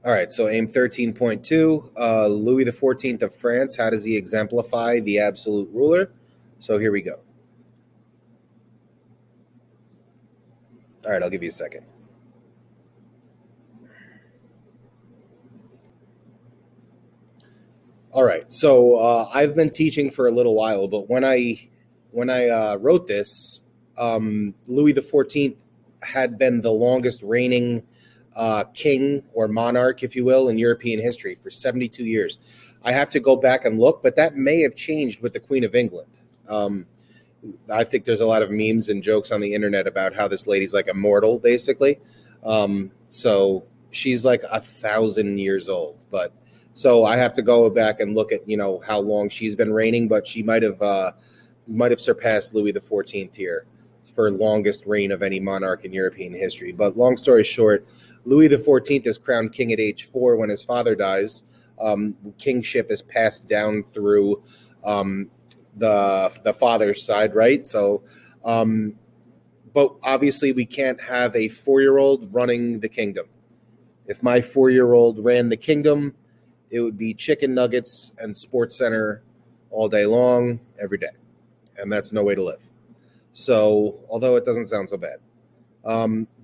All right, so aim 13.2, Louis XIV of France, how does he exemplify the absolute ruler? So here we go. All right, I'll give you a second. All right, so I've been teaching for a little while, but when I wrote this, Louis XIV had been the longest reigning king or monarch, if you will, in European history for 72 years. I have to go back and look, but that may have changed with the Queen of England. Um, I think there's a lot of memes and jokes on the internet about how this lady's like immortal, basically. So she's like 1,000 years old, but so I have to go back and look at how long she's been reigning, but she might have surpassed Louis XIV here for longest reign of any monarch in European history. But long story short, Louis XIV is crowned king at age 4 when his father dies. Kingship is passed down through the father's side, right? So, but obviously we can't have a 4-year-old running the kingdom. If my 4-year-old ran the kingdom, it would be chicken nuggets and Sports Center all day long, every day, and that's no way to live. So, although it doesn't sound so bad.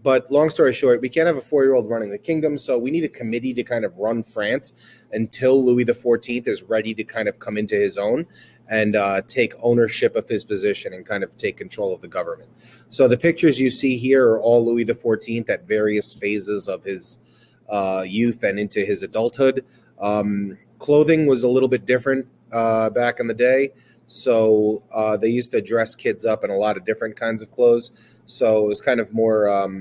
But long story short, we can't have a 4-year-old running the kingdom, so we need a committee to kind of run France until Louis XIV is ready to kind of come into his own and take ownership of his position and kind of take control of the government. So the pictures you see here are all Louis XIV at various phases of his youth and into his adulthood. Clothing was a little bit different back in the day. So they used to dress kids up in a lot of different kinds of clothes. So it was kind of more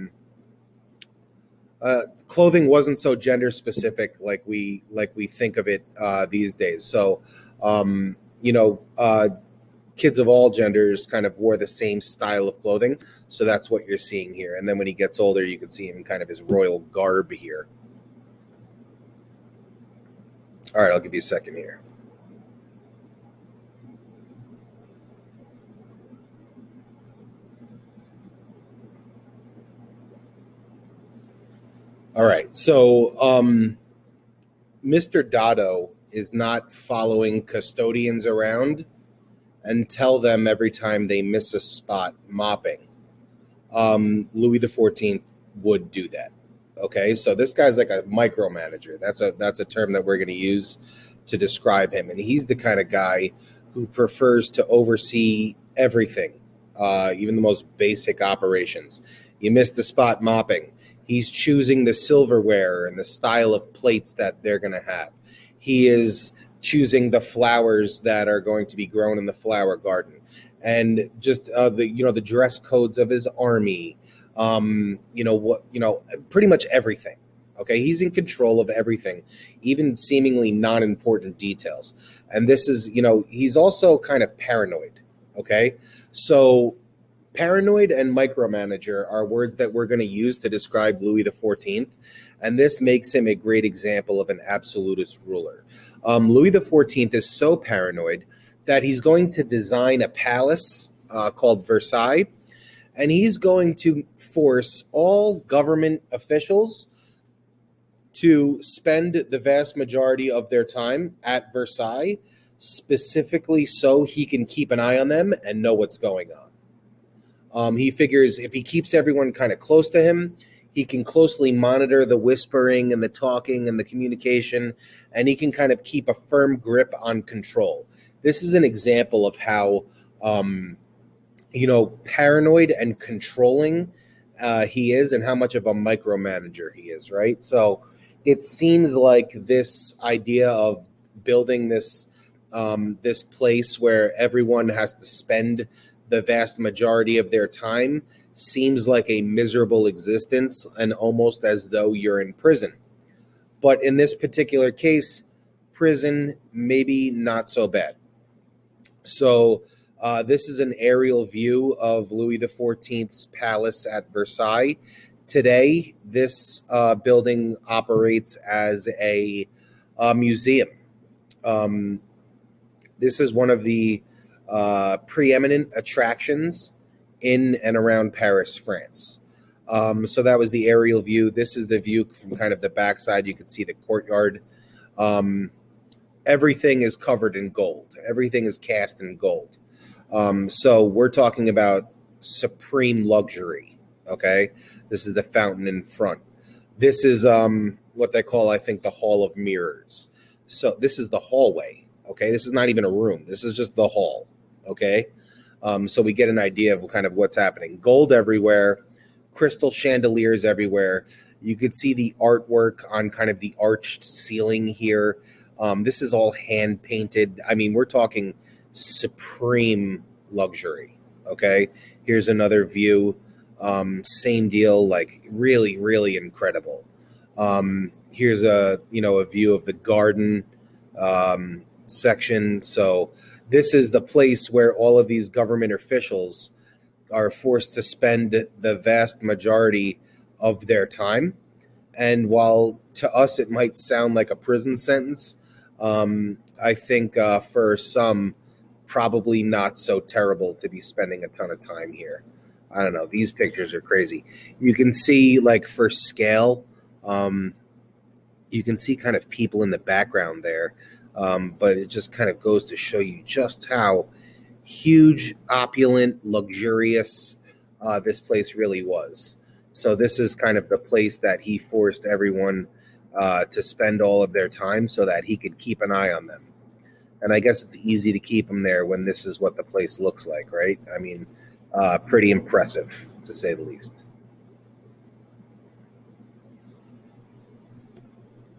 clothing wasn't so gender specific like we think of it these days. So kids of all genders kind of wore the same style of clothing. So that's what you're seeing here. And then when he gets older, you can see him in kind of his royal garb here. All right, I'll give you a second here. All right, so Mr. Dotto is not following custodians around and tell them every time they miss a spot mopping. Louis XIV would do that. Okay, so this guy's like a micromanager. That's a term that we're going to use to describe him, and he's the kind of guy who prefers to oversee everything, even the most basic operations. You missed the spot mopping. He's choosing the silverware and the style of plates that they're going to have. He is choosing the flowers that are going to be grown in the flower garden, and just the dress codes of his army. Pretty much everything. Okay, he's in control of everything, even seemingly non-important details. And this is, he's also kind of paranoid. Okay, so paranoid and micromanager are words that we're going to use to describe Louis XIV, and this makes him a great example of an absolutist ruler. Louis XIV is so paranoid that he's going to design a palace called Versailles, and he's going to force all government officials to spend the vast majority of their time at Versailles, specifically so he can keep an eye on them and know what's going on. He figures if he keeps everyone kind of close to him, he can closely monitor the whispering and the talking and the communication, and he can kind of keep a firm grip on control. This is an example of how paranoid and controlling he is, and how much of a micromanager he is, right? So it seems like this idea of building this place where everyone has to spend the vast majority of their time seems like a miserable existence, and almost as though you're in prison. But in this particular case, prison maybe not so bad. So this is an aerial view of Louis XIV's palace at Versailles. Today, this building operates as a museum. This is one of the preeminent attractions in and around Paris, France. So that was the aerial view. This is the view from kind of the backside. You can see the courtyard. Um, Everything is covered in gold. Everything is cast in gold. So we're talking about supreme luxury. Okay, this is the fountain in front. This is what they call, I think, the Hall of Mirrors. So this is the hallway. Okay, this is not even a room. This is just the hall. Okay, so we get an idea of kind of what's happening. Gold everywhere, crystal chandeliers everywhere. You could see the artwork on kind of the arched ceiling here. This is all hand painted. I mean, we're talking supreme luxury. Okay, here's another view. Same deal, like really, really incredible. Here's a view of the garden section. So this is the place where all of these government officials are forced to spend the vast majority of their time. And while to us it might sound like a prison sentence, I think for some, probably not so terrible to be spending a ton of time here. I don't know. These pictures are crazy. You can see, like, for scale, um, you can see kind of people in the background there, but it just kind of goes to show you just how huge, opulent, luxurious this place really was. So this is kind of the place that he forced everyone to spend all of their time so that he could keep an eye on them. And I guess it's easy to keep them there when this is what the place looks like, right? I mean, pretty impressive, to say the least.